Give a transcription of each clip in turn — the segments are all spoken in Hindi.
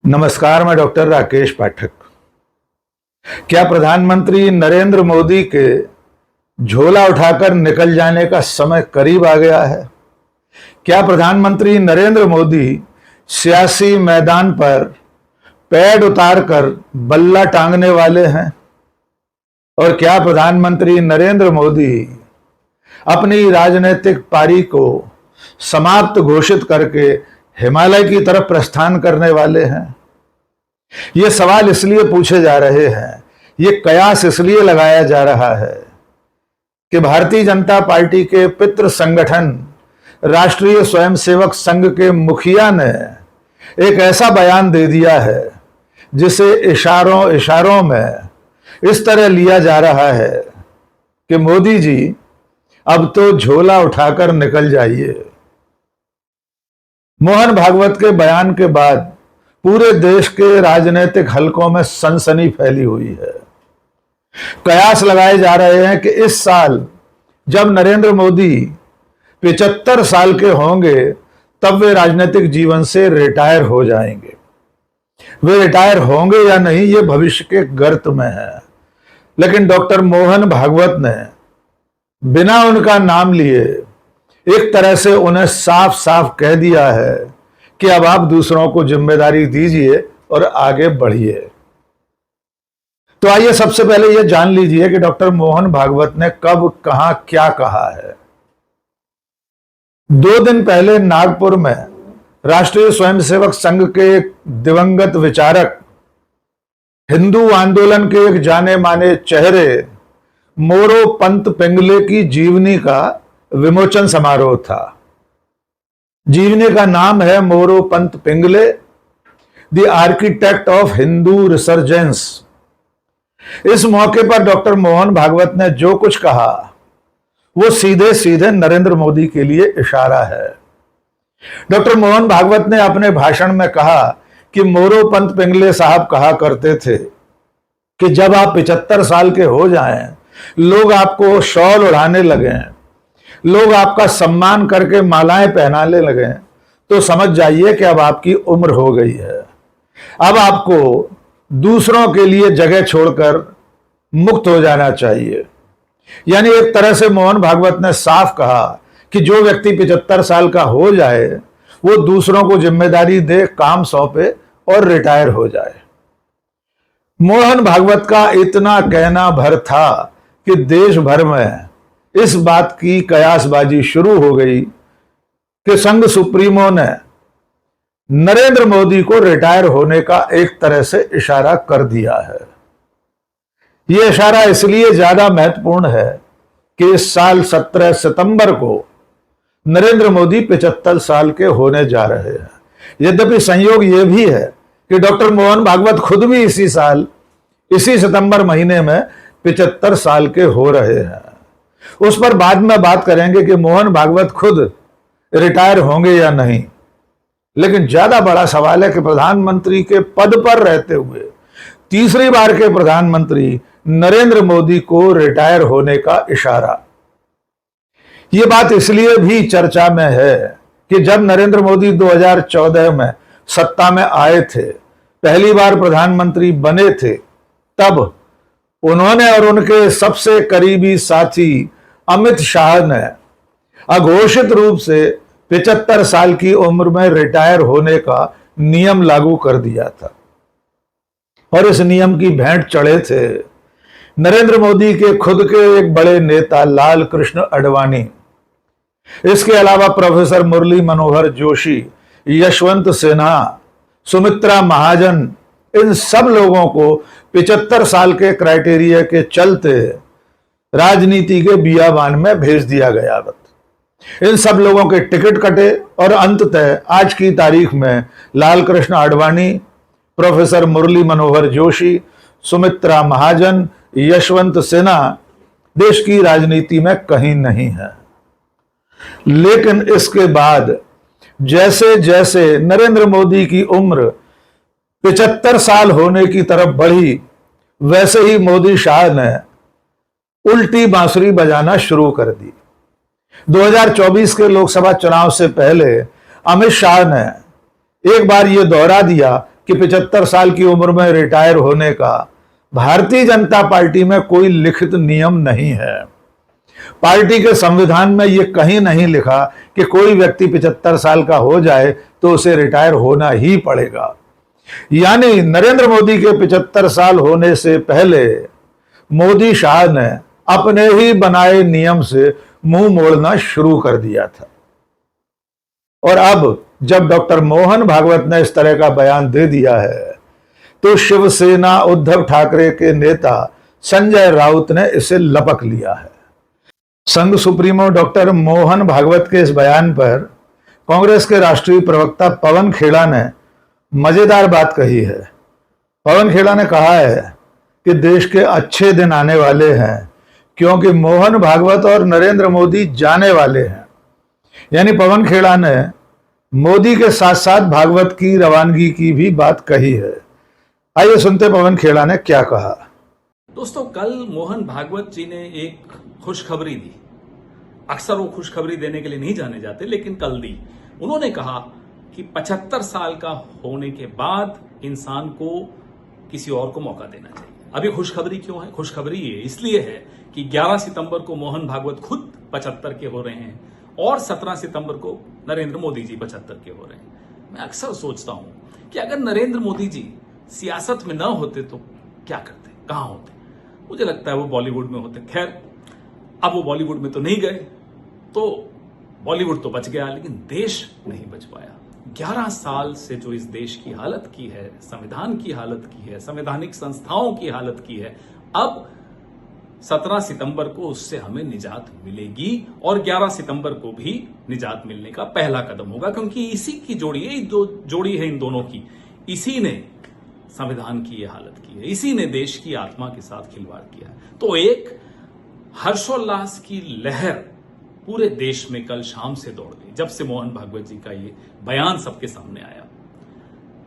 नमस्कार, मैं डॉक्टर राकेश पाठक। क्या प्रधानमंत्री नरेंद्र मोदी के झोला उठाकर निकल जाने का समय करीब आ गया है? क्या प्रधानमंत्री नरेंद्र मोदी सियासी मैदान पर पैड उतारकर बल्ला टांगने वाले हैं? और क्या प्रधानमंत्री नरेंद्र मोदी अपनी राजनीतिक पारी को समाप्त घोषित करके हिमालय की तरफ प्रस्थान करने वाले हैं? ये सवाल इसलिए पूछे जा रहे हैं, ये कयास इसलिए लगाया जा रहा है कि भारतीय जनता पार्टी के पितृ संगठन राष्ट्रीय स्वयंसेवक संघ के मुखिया ने एक ऐसा बयान दे दिया है जिसे इशारों में इस तरह लिया जा रहा है कि मोदी जी अब तो झोला उठाकर निकल जाइए। मोहन भागवत के बयान के बाद पूरे देश के राजनीतिक हलकों में सनसनी फैली हुई है। कयास लगाए जा रहे हैं कि इस साल जब नरेंद्र मोदी 75 साल के होंगे तब वे राजनीतिक जीवन से रिटायर हो जाएंगे। वे रिटायर होंगे या नहीं, ये भविष्य के गर्त में है, लेकिन डॉक्टर मोहन भागवत ने बिना उनका नाम लिए एक तरह से उन्हें साफ साफ कह दिया है कि अब आप दूसरों को जिम्मेदारी दीजिए और आगे बढ़िए। तो आइए सबसे पहले यह जान लीजिए कि डॉक्टर मोहन भागवत ने कब, कहां, क्या कहा है। 2 दिन पहले नागपुर में राष्ट्रीय स्वयंसेवक संघ के एक दिवंगत विचारक, हिंदू आंदोलन के एक जाने माने चेहरे मोरोपंत पिंगले की जीवनी का विमोचन समारोह था। जीवनी का नाम है Moropant Pingle, the architect of Hindu resurgence. इस मौके पर डॉक्टर मोहन भागवत ने जो कुछ कहा वो सीधे सीधे नरेंद्र मोदी के लिए इशारा है। डॉक्टर मोहन भागवत ने अपने भाषण में कहा कि मोरोपंत पिंगले साहब कहा करते थे कि जब आप 75 साल के हो जाएं, लोग आपको शॉल उड़ाने लगे, लोग आपका सम्मान करके मालाएं पहनाने लगे, तो समझ जाइए कि अब आपकी उम्र हो गई है। अब आपको दूसरों के लिए जगह छोड़कर मुक्त हो जाना चाहिए। यानी एक तरह से मोहन भागवत ने साफ कहा कि जो व्यक्ति 75 साल का हो जाए वो दूसरों को जिम्मेदारी दे, काम सौंपे और रिटायर हो जाए। मोहन भागवत का इतना कहना भर था कि देश भर में इस बात की कयासबाजी शुरू हो गई कि संघ सुप्रीमो ने नरेंद्र मोदी को रिटायर होने का एक तरह से इशारा कर दिया है। यह इशारा इसलिए ज्यादा महत्वपूर्ण है कि इस साल 17 सितंबर को नरेंद्र मोदी 75 साल के होने जा रहे हैं। यद्यपि संयोग यह भी है कि डॉक्टर मोहन भागवत खुद भी इसी साल, इसी सितंबर महीने में 75 साल के हो रहे हैं। उस पर बाद में बात करेंगे कि मोहन भागवत खुद रिटायर होंगे या नहीं, लेकिन ज्यादा बड़ा सवाल है कि प्रधानमंत्री के पद पर रहते हुए तीसरी बार के प्रधानमंत्री नरेंद्र मोदी को रिटायर होने का इशारा। यह बात इसलिए भी चर्चा में है कि जब नरेंद्र मोदी 2014 में सत्ता में आए थे, पहली बार प्रधानमंत्री बने थे, तब उन्होंने और उनके सबसे करीबी साथी अमित शाह ने अघोषित रूप से 75 साल की उम्र में रिटायर होने का नियम लागू कर दिया था। और इस नियम की भेंट चढ़े थे नरेंद्र मोदी के खुद के एक बड़े नेता लाल कृष्ण आडवाणी। इसके अलावा प्रोफेसर मुरली मनोहर जोशी, यशवंत सिन्हा, सुमित्रा महाजन, इन सब लोगों को 75 साल के क्राइटेरिया के चलते राजनीति के बियाबान में भेज दिया गया। इन सब लोगों के टिकट कटे और अंततः आज की तारीख में लाल कृष्ण आडवाणी, प्रोफेसर मुरली मनोहर जोशी, सुमित्रा महाजन, यशवंत सिन्हा देश की राजनीति में कहीं नहीं है। लेकिन इसके बाद जैसे जैसे नरेंद्र मोदी की उम्र 75 साल होने की तरफ बढ़ी, वैसे ही मोदी शाह ने उल्टी बांसुरी बजाना शुरू कर दी। 2024 के लोकसभा चुनाव से पहले अमित शाह ने एक बार यह दोहरा दिया कि 75 साल की उम्र में रिटायर होने का भारतीय जनता पार्टी में कोई लिखित नियम नहीं है। पार्टी के संविधान में यह कहीं नहीं लिखा कि कोई व्यक्ति 75 साल का हो जाए तो उसे रिटायर होना ही पड़ेगा। यानी नरेंद्र मोदी के 75 साल होने से पहले मोदी शाह ने अपने ही बनाए नियम से मुंह मोड़ना शुरू कर दिया था। और अब जब डॉक्टर मोहन भागवत ने इस तरह का बयान दे दिया है तो शिवसेना उद्धव ठाकरे के नेता संजय राउत ने इसे लपक लिया है। संघ सुप्रीमो डॉक्टर मोहन भागवत के इस बयान पर कांग्रेस के राष्ट्रीय प्रवक्ता पवन खेड़ा ने मजेदार बात कही है। पवन खेड़ा ने कहा है कि देश के अच्छे दिन आने वाले हैं क्योंकि मोहन भागवत और नरेंद्र मोदी जाने वाले हैं। यानी पवन खेड़ा ने मोदी के साथ साथ भागवत की रवानगी की भी बात कही है। आइए सुनते पवन खेड़ा ने क्या कहा। दोस्तों, कल मोहन भागवत जी ने एक खुशखबरी दी। अक्सर वो खुशखबरी देने के लिए नहीं जाने जाते, लेकिन कल दी। उन्होंने कहा कि 75 साल का होने के बाद इंसान को किसी और को मौका देना चाहिए। अभी खुशखबरी क्यों है? खुशखबरी ये इसलिए है कि 11 सितंबर को मोहन भागवत खुद 75 के हो रहे हैं और 17 सितंबर को नरेंद्र मोदी जी 75 के हो रहे हैं। मैं अक्सर सोचता हूं कि अगर नरेंद्र मोदी जी सियासत में ना होते तो क्या करते, कहां होते? मुझे लगता है वो बॉलीवुड में होते। खैर, अब वो बॉलीवुड में तो नहीं गए, तो बॉलीवुड तो बच गया, लेकिन देश नहीं बच पाया। 11 साल से जो इस देश की हालत की है, संविधान की हालत की है, संवैधानिक संस्थाओं की हालत की है, अब 17 सितंबर को उससे हमें निजात मिलेगी और 11 सितंबर को भी निजात मिलने का पहला कदम होगा, क्योंकि इसी की जोड़ी है, जोड़ी है इन दोनों की। इसी ने संविधान की यह हालत की है, इसी ने देश की आत्मा के साथ खिलवाड़ किया। तो एक हर्षोल्लास की लहर पूरे देश में कल शाम से दौड़ गई जब से मोहन भागवत जी का ये बयान सबके सामने आया।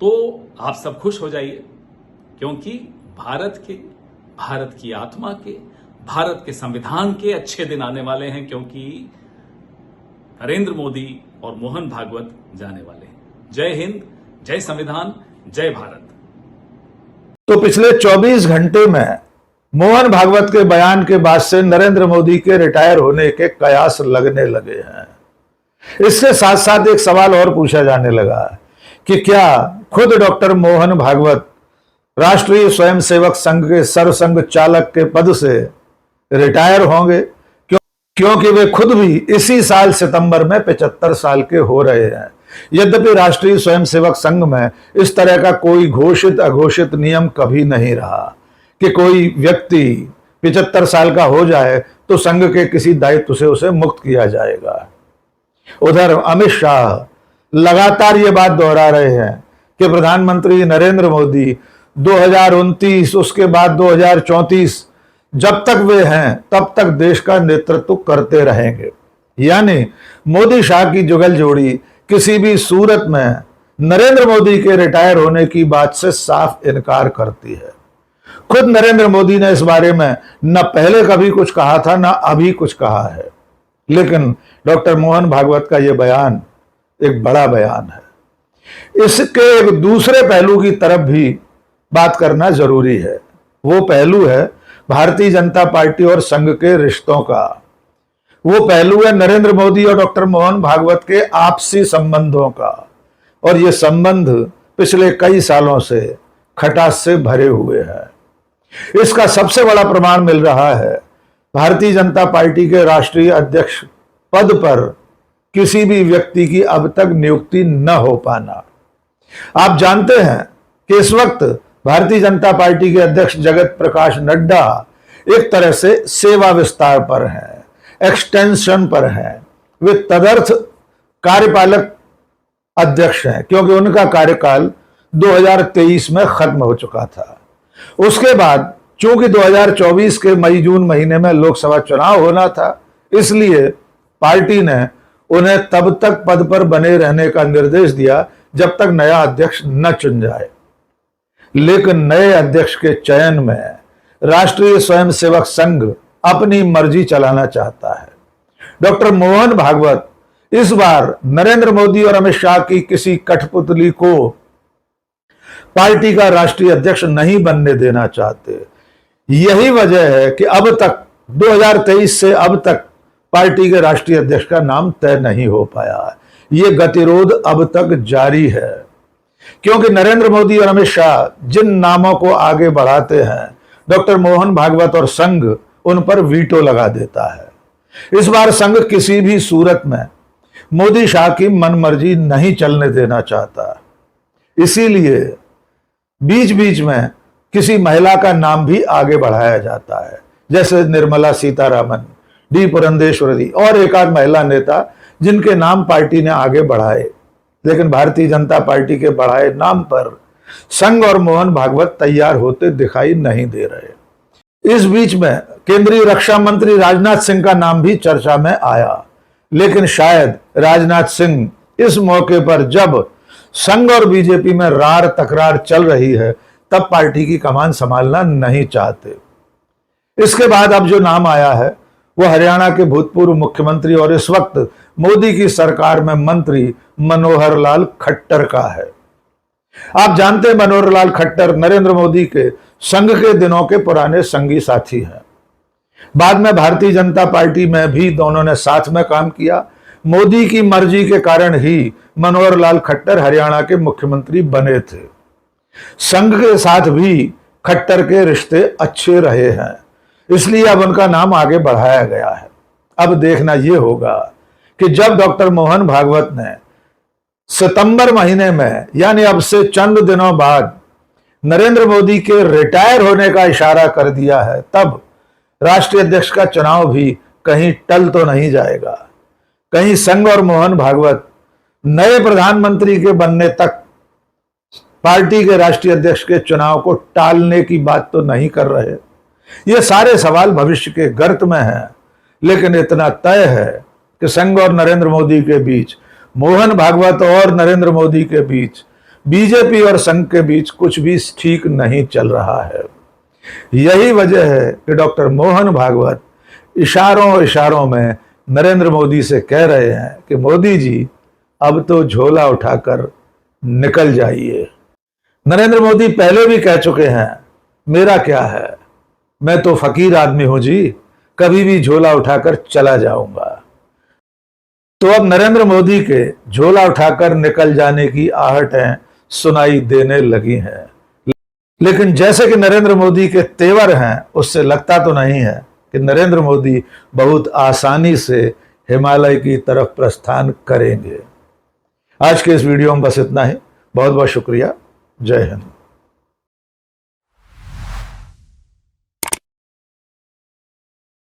तो आप सब खुश हो जाइए, क्योंकि भारत की आत्मा के, भारत के संविधान के अच्छे दिन आने वाले हैं, क्योंकि नरेंद्र मोदी और मोहन भागवत जाने वाले हैं। जय हिंद, जय संविधान, जय भारत। तो पिछले 24 घंटे में मोहन भागवत के बयान के बाद से नरेंद्र मोदी के रिटायर होने के कयास लगने लगे हैं। इसके साथ साथ एक सवाल और पूछा जाने लगा कि क्या खुद डॉक्टर मोहन भागवत राष्ट्रीय स्वयंसेवक संघ के सरसंघ चालक के पद से रिटायर होंगे, क्योंकि वे खुद भी इसी साल सितंबर में 75 साल के हो रहे हैं। यद्यपि राष्ट्रीय स्वयंसेवक संघ में इस तरह का कोई घोषित अघोषित नियम कभी नहीं रहा कि कोई व्यक्ति 75 साल का हो जाए तो संघ के किसी दायित्व से उसे मुक्त किया जाएगा। उधर अमित शाह लगातार ये बात दोहरा रहे हैं कि प्रधानमंत्री नरेंद्र मोदी 2029 उसके बाद 2034 जब तक वे हैं तब तक देश का नेतृत्व करते रहेंगे। यानी मोदी शाह की जुगल जोड़ी किसी भी सूरत में नरेंद्र मोदी के रिटायर होने की बात से साफ इनकार करती है। खुद नरेंद्र मोदी ने इस बारे में न पहले कभी कुछ कहा था, न अभी कुछ कहा है, लेकिन डॉक्टर मोहन भागवत का यह बयान एक बड़ा बयान है। इसके एक दूसरे पहलू की तरफ भी बात करना जरूरी है। वो पहलू है भारतीय जनता पार्टी और संघ के रिश्तों का। वो पहलू है नरेंद्र मोदी और डॉक्टर मोहन भागवत के आपसी संबंधों का। और ये संबंध पिछले कई सालों से खटास से भरे हुए हैं। इसका सबसे बड़ा प्रमाण मिल रहा है भारतीय जनता पार्टी के राष्ट्रीय अध्यक्ष पद पर किसी भी व्यक्ति की अब तक नियुक्ति न हो पाना। आप जानते हैं कि इस वक्त भारतीय जनता पार्टी के अध्यक्ष जगत प्रकाश नड्डा एक तरह से सेवा विस्तार पर हैं, एक्सटेंशन पर हैं। वे तदर्थ कार्यपालक अध्यक्ष हैं, क्योंकि उनका कार्यकाल 2023 में खत्म हो चुका था। उसके बाद चूंकि 2024 के मई जून महीने में लोकसभा चुनाव होना था, इसलिए पार्टी ने उन्हें तब तक पद पर बने रहने का निर्देश दिया जब तक नया अध्यक्ष न चुन जाए। लेकिन नए अध्यक्ष के चयन में राष्ट्रीय स्वयंसेवक संघ अपनी मर्जी चलाना चाहता है। डॉक्टर मोहन भागवत इस बार नरेंद्र मोदी और अमित शाह की किसी कठपुतली को पार्टी का राष्ट्रीय अध्यक्ष नहीं बनने देना चाहते। यही वजह है कि अब तक 2023 से अब तक पार्टी के राष्ट्रीय अध्यक्ष का नाम तय नहीं हो पाया है। यह गतिरोध अब तक जारी है, क्योंकि नरेंद्र मोदी और अमित शाह जिन नामों को आगे बढ़ाते हैं, डॉक्टर मोहन भागवत और संघ उन पर वीटो लगा देता है। इस बार संघ किसी भी सूरत में मोदी शाह की मनमर्जी नहीं चलने देना चाहता, इसीलिए बीच बीच में किसी महिला का नाम भी आगे बढ़ाया जाता है, जैसे निर्मला सीतारामन, डी पुरंदेश्वरी और एक आध महिला नेता जिनके नाम पार्टी ने आगे बढ़ाए, लेकिन भारतीय जनता पार्टी के बढ़ाए नाम पर संघ और मोहन भागवत तैयार होते दिखाई नहीं दे रहे। इस बीच में केंद्रीय रक्षा मंत्री राजनाथ सिंह का नाम भी चर्चा में आया, लेकिन शायद राजनाथ सिंह इस मौके पर जब संघ और बीजेपी में रार तकरार चल रही है तब पार्टी की कमान संभालना नहीं चाहते। इसके बाद अब जो नाम आया है वो हरियाणा के भूतपूर्व मुख्यमंत्री और इस वक्त मोदी की सरकार में मंत्री मनोहर लाल खट्टर का है। आप जानते हैं मनोहर लाल खट्टर नरेंद्र मोदी के संघ के दिनों के पुराने संगी साथी हैं। बाद में भारतीय जनता पार्टी में भी दोनों ने साथ में काम किया। मोदी की मर्जी के कारण ही मनोहर लाल खट्टर हरियाणा के मुख्यमंत्री बने थे। संघ के साथ भी खट्टर के रिश्ते अच्छे रहे हैं, इसलिए अब उनका नाम आगे बढ़ाया गया है। अब देखना यह होगा कि जब डॉक्टर मोहन भागवत ने सितंबर महीने में, यानी अब से चंद दिनों बाद, नरेंद्र मोदी के रिटायर होने का इशारा कर दिया है, तब राष्ट्रीय अध्यक्ष का चुनाव भी कहीं टल तो नहीं जाएगा। कहीं संघ और मोहन भागवत नए प्रधानमंत्री के बनने तक पार्टी के राष्ट्रीय अध्यक्ष के चुनाव को टालने की बात तो नहीं कर रहे। ये सारे सवाल भविष्य के गर्त में हैं, लेकिन इतना तय है कि संघ और नरेंद्र मोदी के बीच, मोहन भागवत और नरेंद्र मोदी के बीच, बीजेपी और संघ के बीच कुछ भी ठीक नहीं चल रहा है। यही वजह है कि डॉक्टर मोहन भागवत इशारों में नरेंद्र मोदी से कह रहे हैं कि मोदी जी अब तो झोला उठाकर निकल जाइए। नरेंद्र मोदी पहले भी कह चुके हैं, मेरा क्या है, मैं तो फकीर आदमी हूं जी, कभी भी झोला उठाकर चला जाऊंगा। तो अब नरेंद्र मोदी के झोला उठाकर निकल जाने की आहटें सुनाई देने लगी हैं, लेकिन जैसे कि नरेंद्र मोदी के तेवर हैं, उससे लगता तो नहीं है कि नरेंद्र मोदी बहुत आसानी से हिमालय की तरफ प्रस्थान करेंगे। आज के इस वीडियो में बस इतना ही। बहुत बहुत शुक्रिया। जय हिंद।